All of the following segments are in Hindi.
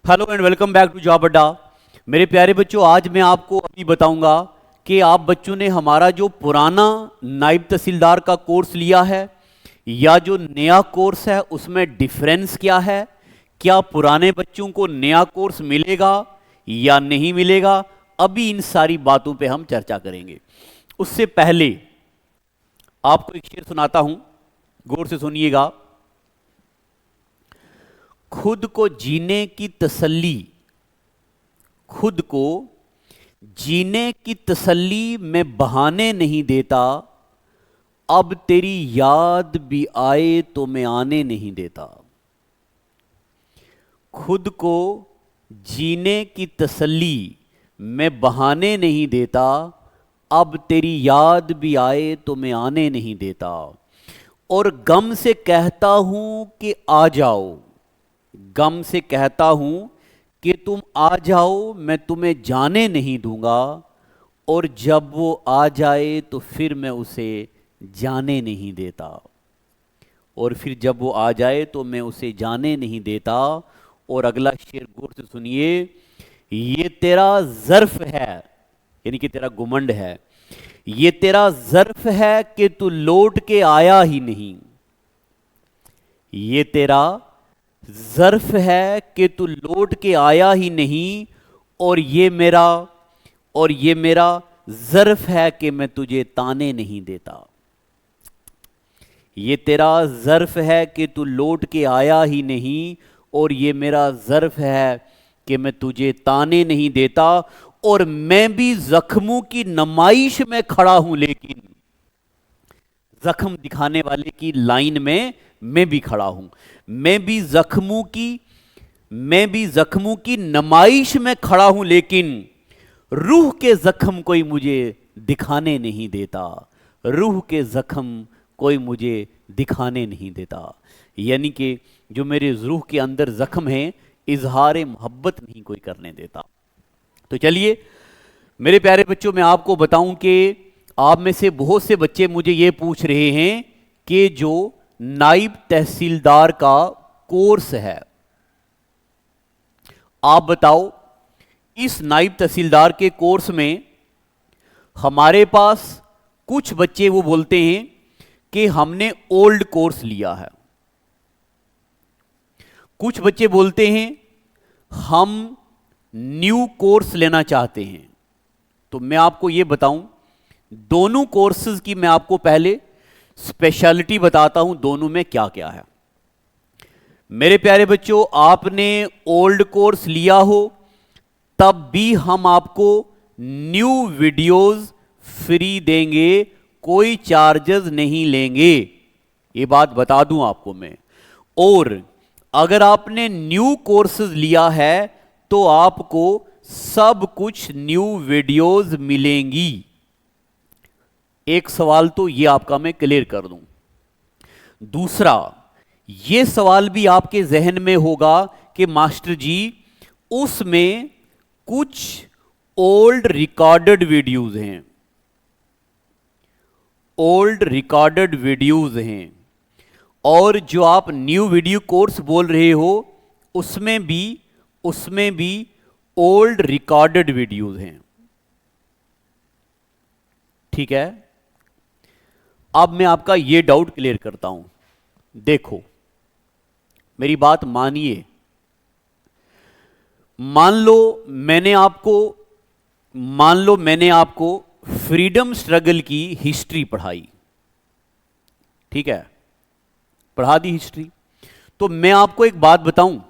Hello and welcome back to job Adda. मेरे प्यारे बच्चों, आज मैं आपको अभी बताऊंगा कि आप बच्चों ने हमारा जो पुराना नायब तहसीलदार का कोर्स लिया है या जो नया कोर्स है उसमें डिफरेंस क्या है, क्या पुराने बच्चों को नया कोर्स मिलेगा या नहीं मिलेगा। अभी इन सारी बातों पे हम चर्चा करेंगे। उससे पहले आपको एक शेर सुनाता हूं, गौर से सुनिएगा। खुद को जीने की तसल्ली, खुद को जीने की तसल्ली में बहाने नहीं देता, अब तेरी याद भी आए तो मैं आने नहीं देता। खुद को जीने की तसल्ली में बहाने नहीं देता, अब तेरी याद भी आए तो मैं आने नहीं देता। और गम से कहता हूं कि आ जाओ, गम से कहता हूं कि तुम आ जाओ, मैं तुम्हें जाने नहीं दूंगा। और जब वो आ जाए तो फिर मैं उसे जाने नहीं देता। और फिर जब वो आ जाए तो मैं उसे जाने नहीं देता। और अगला शेर गौर से सुनिए। ये तेरा ज़र्फ है, यानी कि तेरा गुमंड है, ये तेरा ज़र्फ है कि तू लौट के आया ही नहीं। ये तेरा ज़र्फ है कि तू लौट के आया ही नहीं। और ये मेरा ज़र्फ है कि मैं तुझे ताने नहीं देता। ये तेरा ज़र्फ है कि तू लौट के आया ही नहीं। और ये मेरा ज़र्फ है कि मैं तुझे ताने नहीं देता। और मैं भी जख्मों की नुमाइश में खड़ा हूं, लेकिन जख्म दिखाने वाले की लाइन में मैं भी खड़ा हूं। मैं भी जख्मों की नुमाइश में खड़ा हूं, लेकिन रूह के जख्म कोई मुझे दिखाने नहीं देता। रूह के जख्म कोई मुझे दिखाने नहीं देता। यानी कि जो मेरे रूह के अंदर जख्म है, इजहार मोहब्बत नहीं कोई करने देता। तो चलिए मेरे प्यारे बच्चों, मैं आपको बताऊं कि आप में से बहुत से बच्चे मुझे ये पूछ रहे हैं कि जो नायब तहसीलदार का कोर्स है, आप बताओ इस नायब तहसीलदार के कोर्स में हमारे पास कुछ बच्चे वो बोलते हैं कि हमने ओल्ड कोर्स लिया है। कुछ बच्चे बोलते हैं हम न्यू कोर्स लेना चाहते हैं। तो मैं आपको ये बताऊं, दोनों कोर्सेज की मैं आपको पहले स्पेशलिटी बताता हूं, दोनों में क्या क्या है। मेरे प्यारे बच्चों, आपने ओल्ड कोर्स लिया हो तब भी हम आपको न्यू वीडियोस फ्री देंगे, कोई चार्जेस नहीं लेंगे, ये बात बता दूं आपको मैं। और अगर आपने न्यू कोर्सेज लिया है तो आपको सब कुछ न्यू वीडियोस मिलेंगी। एक सवाल तो ये आपका मैं क्लियर कर दूं। दूसरा, ये सवाल भी आपके जहन में होगा कि मास्टर जी उसमें कुछ ओल्ड रिकॉर्डेड वीडियोस हैं, ओल्ड रिकॉर्डेड वीडियोस हैं। और जो आप न्यू वीडियो कोर्स बोल रहे हो उसमें भी ओल्ड रिकॉर्डेड वीडियोस हैं। ठीक है, अब मैं आपका यह डाउट क्लियर करता हूं। देखो मेरी बात मानिए। मान लो मैंने आपको फ्रीडम स्ट्रगल की हिस्ट्री पढ़ाई, ठीक है, पढ़ा दी हिस्ट्री। तो मैं आपको एक बात बताऊं,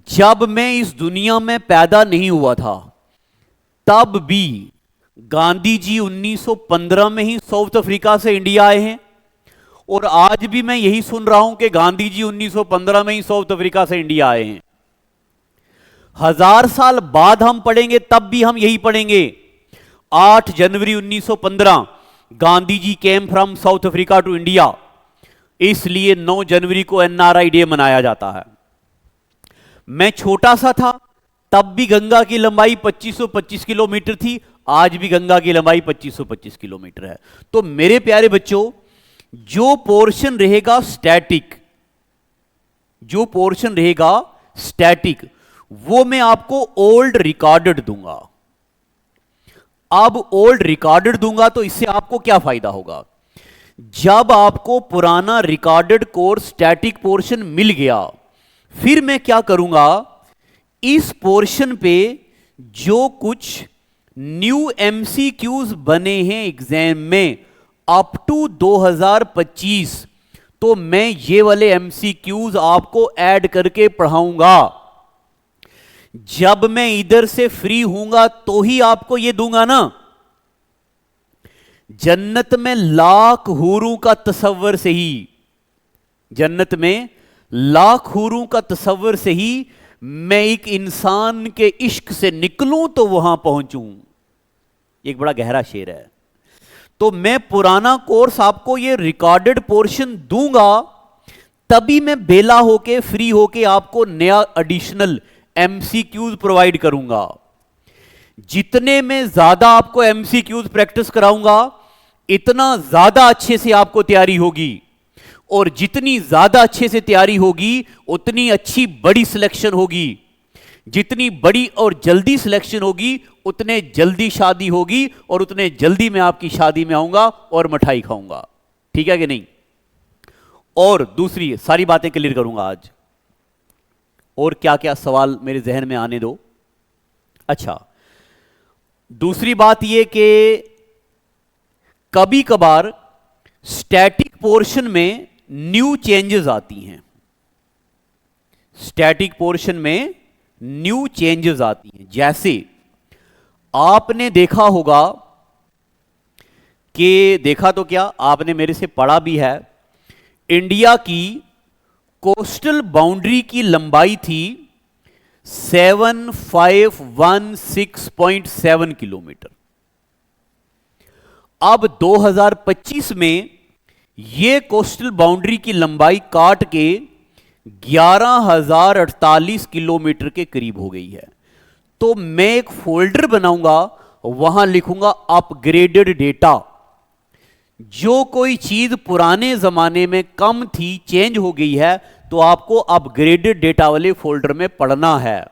जब मैं इस दुनिया में पैदा नहीं हुआ था तब भी गांधी जी 1915 में ही साउथ अफ्रीका से इंडिया आए हैं। और आज भी मैं यही सुन रहा हूं कि गांधी जी 1915 में ही साउथ अफ्रीका से इंडिया आए हैं। 1000 साल बाद हम पढ़ेंगे तब भी हम यही पढ़ेंगे, 8 January 1915 Gandhi ji came from South Africa to India. इसलिए 9 जनवरी को एनआरआई डे मनाया जाता है। मैं छोटा सा था तब भी गंगा की लंबाई 2525 किलोमीटर थी, आज भी गंगा की लंबाई 2525 किलोमीटर है। तो मेरे प्यारे बच्चों, जो पोर्शन रहेगा स्टैटिक, जो पोर्शन रहेगा स्टैटिक, वो मैं आपको ओल्ड रिकॉर्डेड दूंगा। अब ओल्ड रिकॉर्डेड दूंगा तो इससे आपको क्या फायदा होगा? जब आपको पुराना रिकॉर्डेड कोर्स स्टैटिक पोर्शन मिल गया, फिर मैं क्या करूंगा, इस पोर्शन पे जो कुछ न्यू एमसीक्यूज बने हैं एग्जाम में अप टू 2025, तो मैं ये वाले एमसीक्यूज आपको ऐड करके पढ़ाऊंगा। जब मैं इधर से फ्री हूंगा तो ही आपको ये दूंगा ना। जन्नत में लाख हूरों का तसव्वुर से ही, जन्नत में लाख हूरों का तसव्वुर से ही मैं एक इंसान के इश्क से निकलूं तो वहां पहुंचूं। एक बड़ा गहरा शेर है। तो मैं पुराना कोर्स आपको ये रिकॉर्डेड पोर्शन दूंगा, तभी मैं बेला होके फ्री होके आपको नया एडिशनल एमसीक्यूज प्रोवाइड करूंगा। जितने में ज्यादा आपको एमसीक्यूज प्रैक्टिस कराऊंगा, इतना ज्यादा अच्छे से आपको तैयारी होगी, और जितनी ज्यादा अच्छे से तैयारी होगी उतनी अच्छी बड़ी सिलेक्शन होगी। जितनी बड़ी और जल्दी सिलेक्शन होगी उतने जल्दी शादी होगी, और उतने जल्दी मैं आपकी शादी में आऊंगा और मिठाई खाऊंगा। ठीक है कि नहीं? और दूसरी सारी बातें क्लियर करूंगा आज। और क्या क्या सवाल मेरे जहन में आने दो। अच्छा, दूसरी बात यह कि कभी कभार स्टैटिक पोर्शन में न्यू चेंजेस आती हैं। स्टैटिक पोर्शन में न्यू चेंजेस आती हैं। जैसे आपने देखा होगा कि, देखा तो क्या, आपने मेरे से पढ़ा भी है, इंडिया की कोस्टल बाउंड्री की लंबाई थी 7516.7 किलोमीटर। अब 2025 में यह कोस्टल बाउंड्री की लंबाई काट के 11,048 किलोमीटर के करीब हो गई है। तो मैं एक फोल्डर बनाऊंगा, वहां लिखूंगा अपग्रेडेड डेटा। जो कोई चीज पुराने जमाने में कम थी, चेंज हो गई है, तो आपको अपग्रेडेड डेटा वाले फोल्डर में पढ़ना है।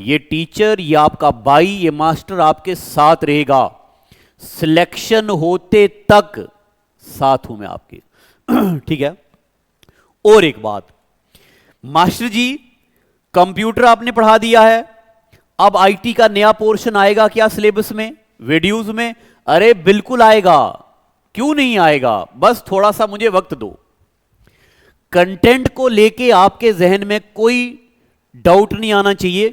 ये टीचर, ये आपका भाई, ये मास्टर आपके साथ रहेगा सिलेक्शन होते तक, साथ हूं मैं आपके। ठीक है। और एक बात, मास्टर जी कंप्यूटर आपने पढ़ा दिया है, अब आईटी का नया पोर्शन आएगा क्या सिलेबस में, वीडियोस में? अरे बिल्कुल आएगा, क्यों नहीं आएगा, बस थोड़ा सा मुझे वक्त दो। कंटेंट को लेके आपके जहन में कोई डाउट नहीं आना चाहिए।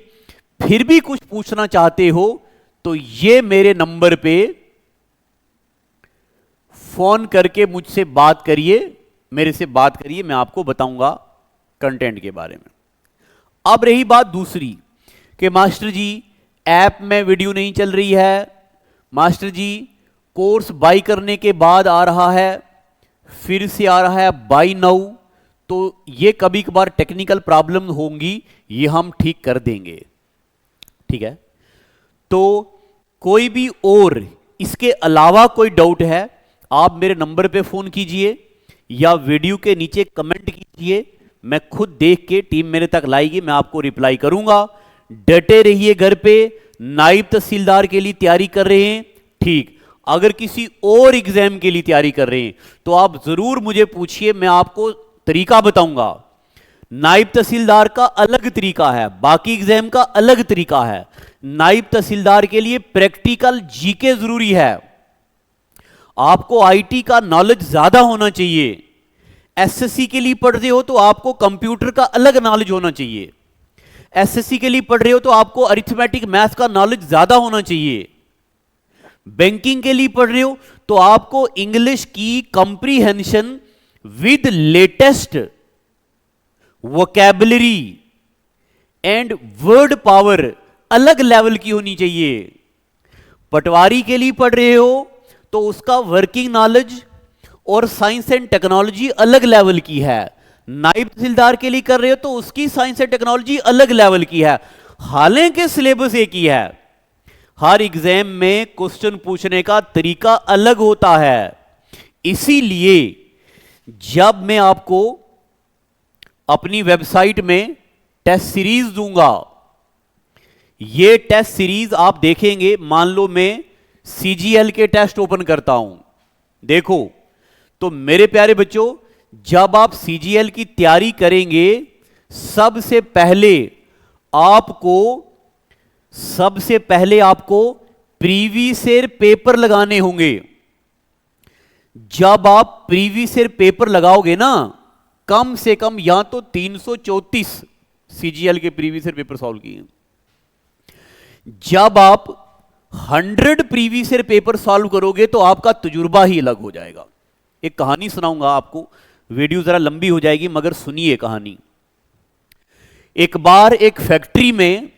फिर भी कुछ पूछना चाहते हो तो ये मेरे नंबर पे फोन करके मुझसे बात करिए, मेरे से बात करिए, मैं आपको बताऊंगा कंटेंट के बारे में। अब रही बात दूसरी कि मास्टर जी ऐप में वीडियो नहीं चल रही है, मास्टर जी कोर्स बाई करने के बाद आ रहा है, फिर से आ रहा है बाई नाउ। तो ये कभी कभार टेक्निकल प्रॉब्लम होंगी, ये हम ठीक कर देंगे। ठीक है। तो कोई भी और इसके अलावा कोई डाउट है, आप मेरे नंबर पे फोन कीजिए या वीडियो के नीचे कमेंट कीजिए, मैं खुद देख के टीम मेरे तक लाएगी, मैं आपको रिप्लाई करूंगा। डटे रहिए घर पे। नायब तहसीलदार के लिए तैयारी कर रहे हैं, ठीक। अगर किसी और एग्जाम के लिए तैयारी कर रहे हैं तो आप जरूर मुझे पूछिए, मैं आपको तरीका बताऊंगा। नायब तहसीलदार का अलग तरीका है, बाकी एग्जाम का अलग तरीका है। नायब तहसीलदार के लिए प्रैक्टिकल जीके जरूरी है, आपको आईटी का नॉलेज ज्यादा होना चाहिए। एसएससी के लिए पढ़ रहे हो तो आपको कंप्यूटर का अलग नॉलेज होना चाहिए। एसएससी के लिए पढ़ रहे हो तो आपको अरिथमेटिक मैथ का नॉलेज ज्यादा होना चाहिए। बैंकिंग के लिए पढ़ रहे हो तो आपको इंग्लिश की comprehension with latest vocabulary and word power अलग लेवल की होनी चाहिए। पटवारी के लिए पढ़ रहे हो तो उसका वर्किंग नॉलेज और साइंस एंड टेक्नोलॉजी अलग लेवल की है। नायब तहसीलदार के लिए कर रहे हो तो उसकी साइंस एंड टेक्नोलॉजी अलग लेवल की है। हालांकि सिलेबस एक ही है, हर एग्जाम में क्वेश्चन पूछने का तरीका अलग होता है। इसीलिए जब मैं आपको अपनी वेबसाइट में टेस्ट सीरीज दूंगा। ये टेस्ट सीरीज आप देखेंगे, मान लो मैं सीजीएल के टेस्ट ओपन करता हूं, देखो तो मेरे प्यारे बच्चों, जब आप सीजीएल की तैयारी करेंगे, सबसे पहले आपको प्रीवियस ईयर पेपर लगाने होंगे। जब आप प्रीवियस ईयर पेपर लगाओगे ना, कम से कम यहां तो 334 सीजीएल के प्रीवियस ईयर पेपर सॉल्व किए। जब आप 100 प्रीवियस ईयर पेपर सॉल्व करोगे तो आपका तजुर्बा ही अलग हो जाएगा। एक कहानी सुनाऊंगा आपको, वीडियो जरा लंबी हो जाएगी मगर सुनिए कहानी। एक बार एक फैक्ट्री में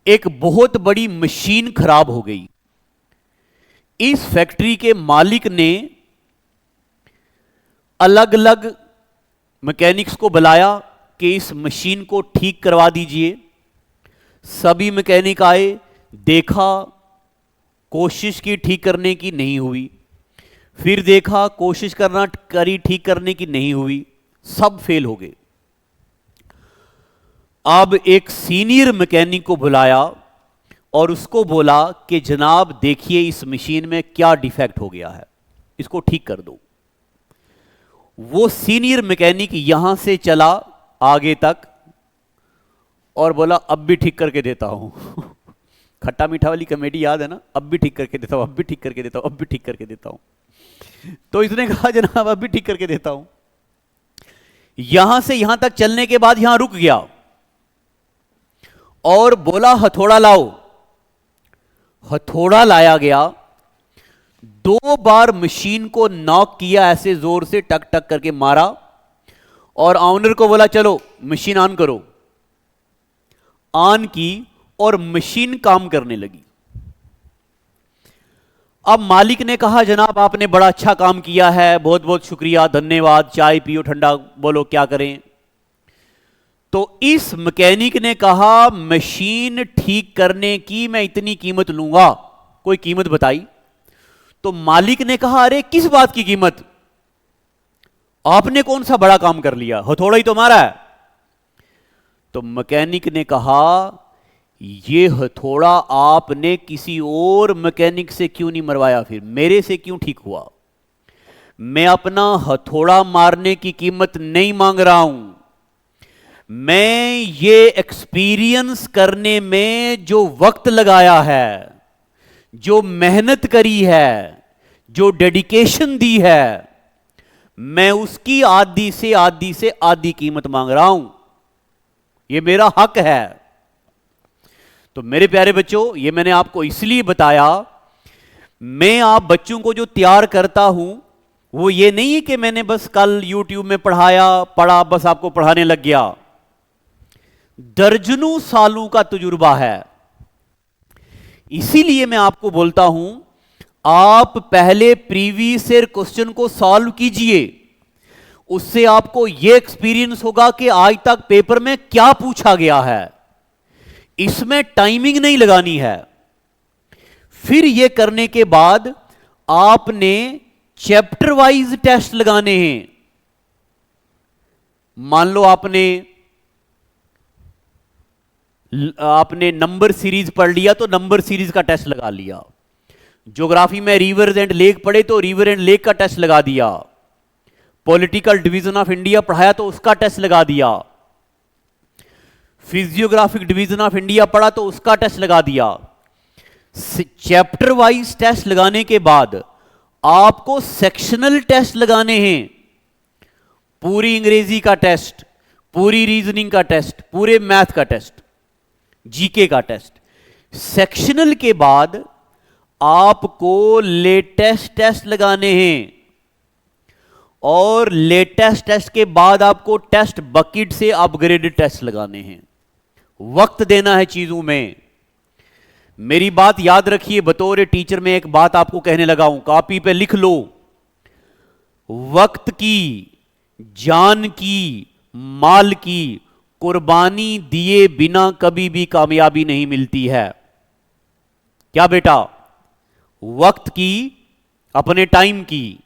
एक बहुत बड़ी मशीन खराब हो गई। इस फैक्ट्री के मालिक ने अलग अलग मैकेनिक्स को बुलाया कि इस मशीन को ठीक करवा दीजिए। सभी मैकेनिक आए, देखा, कोशिश की ठीक करने की, नहीं हुई। फिर देखा, कोशिश करी ठीक करने की, नहीं हुई, सब फेल हो गए। अब एक सीनियर मैकेनिक को बुलाया और उसको बोला कि जनाब देखिए इस मशीन में क्या डिफेक्ट हो गया है, इसको ठीक कर दो। वो सीनियर मैकेनिक यहां से चला आगे तक और बोला अब भी ठीक करके देता हूं। खट्टा मीठा वाली कॉमेडी याद है ना, अब भी ठीक करके देता हूं, अब भी ठीक करके देता हूं, अब भी ठीक करके देता हूं। तो इसने कहा जनाब अब भी ठीक करके देता हूं। यहां से यहां तक चलने के बाद यहां रुक गया और बोला हथौड़ा लाओ। हथौड़ा लाया गया, 2 बार मशीन को नॉक किया, ऐसे जोर से टक टक करके मारा और ऑनर को बोला चलो मशीन ऑन करो। ऑन की और मशीन काम करने लगी। अब मालिक ने कहा जनाब आपने बड़ा अच्छा काम किया है, बहुत बहुत शुक्रिया, धन्यवाद, चाय पियो ठंडा, बोलो क्या करें। तो इस मैकेनिक ने कहा मशीन ठीक करने की मैं इतनी कीमत लूंगा, कोई कीमत बताई। तो मालिक ने कहा अरे किस बात की कीमत, आपने कौन सा बड़ा काम कर लिया, हथौड़ा ही तो मारा है। तो मैकेनिक ने कहा ये हथौड़ा आपने किसी और मैकेनिक से क्यों नहीं मरवाया, फिर मेरे से क्यों ठीक हुआ। मैं अपना हथौड़ा मारने की कीमत नहीं मांग रहा हूं, मैं ये एक्सपीरियंस करने में जो वक्त लगाया है, जो मेहनत करी है, जो डेडिकेशन दी है, मैं उसकी आधी से आधी कीमत मांग रहा हूं, ये मेरा हक है। तो मेरे प्यारे बच्चों, ये मैंने आपको इसलिए बताया, मैं आप बच्चों को जो तैयार करता हूं वो ये नहीं है कि मैंने बस कल YouTube में पढ़ा बस आपको पढ़ाने लग गया। दर्जनों सालों का तजुर्बा है। इसीलिए मैं आपको बोलता हूं आप पहले प्रीवियस ईयर क्वेश्चन को सॉल्व कीजिए, उससे आपको यह एक्सपीरियंस होगा कि आज तक पेपर में क्या पूछा गया है। इसमें टाइमिंग नहीं लगानी है। फिर यह करने के बाद आपने चैप्टर वाइज टेस्ट लगाने हैं। मान लो आपने नंबर सीरीज पढ़ लिया तो नंबर सीरीज का टेस्ट लगा लिया। ज्योग्राफी में रिवर्स एंड लेक पढ़े तो रिवर एंड लेक का टेस्ट लगा दिया। पॉलिटिकल डिवीजन ऑफ इंडिया पढ़ाया तो उसका टेस्ट लगा दिया। फिजियोग्राफिक डिवीजन ऑफ इंडिया पढ़ा तो उसका टेस्ट लगा दिया। चैप्टर वाइज टेस्ट लगाने के बाद आपको सेक्शनल टेस्ट लगाने हैं। पूरी अंग्रेजी का टेस्ट, पूरी रीजनिंग का टेस्ट, पूरे मैथ का टेस्ट, जीके का टेस्ट। सेक्शनल के बाद आपको लेटेस्ट टेस्ट लगाने हैं और लेटेस्ट टेस्ट के बाद आपको टेस्ट बकेट से अपग्रेडेड टेस्ट लगाने हैं। वक्त देना है चीजों में। मेरी बात याद रखिए, बतौर टीचर में एक बात आपको कहने लगा हूं, कॉपी पे लिख लो। वक्त की, जान की, माल की कुर्बानी दिए बिना कभी भी कामयाबी नहीं मिलती है। क्या बेटा? वक्त की, अपने टाइम की,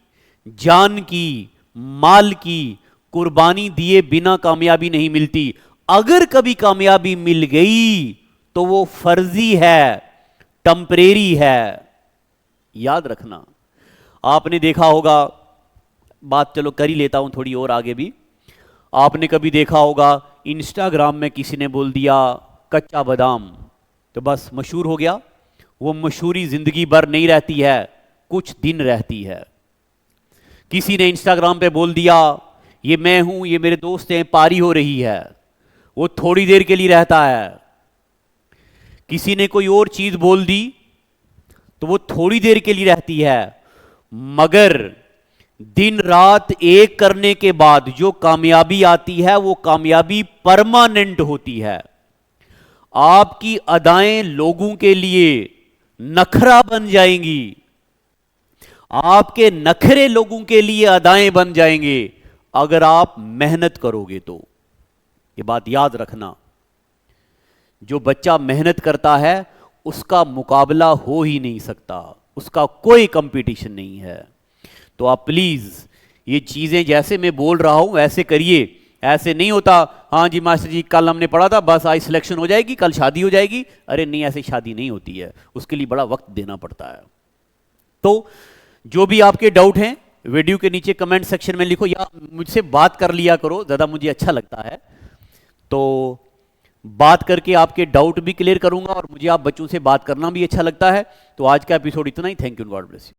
जान की, माल की कुर्बानी दिए बिना कामयाबी नहीं मिलती। अगर कभी कामयाबी मिल गई तो वो फर्जी है, टेम्परेरी है, याद रखना। आपने देखा होगा, बात चलो कर ही लेता हूं थोड़ी और आगे भी। आपने कभी देखा होगा इंस्टाग्राम में किसी ने बोल दिया कच्चा बादाम, तो बस मशहूर हो गया। वो मशहूरी जिंदगी भर नहीं रहती है, कुछ दिन रहती है। किसी ने इंस्टाग्राम पे बोल दिया ये मैं हूं, ये मेरे दोस्त हैं, पारी हो रही है, वो थोड़ी देर के लिए रहता है। किसी ने कोई और चीज बोल दी तो वो थोड़ी देर के लिए रहती है, मगर दिन रात एक करने के बाद जो कामयाबी आती है वो कामयाबी परमानेंट होती है। आपकी अदाएं लोगों के लिए नखरा बन जाएंगी, आपके नखरे लोगों के लिए अदाएं बन जाएंगे अगर आप मेहनत करोगे तो। ये बात याद रखना, जो बच्चा मेहनत करता है उसका मुकाबला हो ही नहीं सकता, उसका कोई कंपटीशन नहीं है। तो आप प्लीज ये चीजें जैसे मैं बोल रहा हूं वैसे करिए। ऐसे नहीं होता हाँ जी मास्टर जी कल हमने पढ़ा था, बस आज सिलेक्शन हो जाएगी, कल शादी हो जाएगी। अरे नहीं, ऐसे शादी नहीं होती है, उसके लिए बड़ा वक्त देना पड़ता है। तो जो भी आपके डाउट हैं वीडियो के नीचे कमेंट सेक्शन में लिखो, या मुझसे बात कर लिया करो, ज़्यादा मुझे अच्छा लगता है। तो बात करके आपके डाउट भी क्लियर करूंगा और मुझे आप बच्चों से बात करना भी अच्छा लगता है। तो आज का एपिसोड इतना ही। Thank you, god bless you.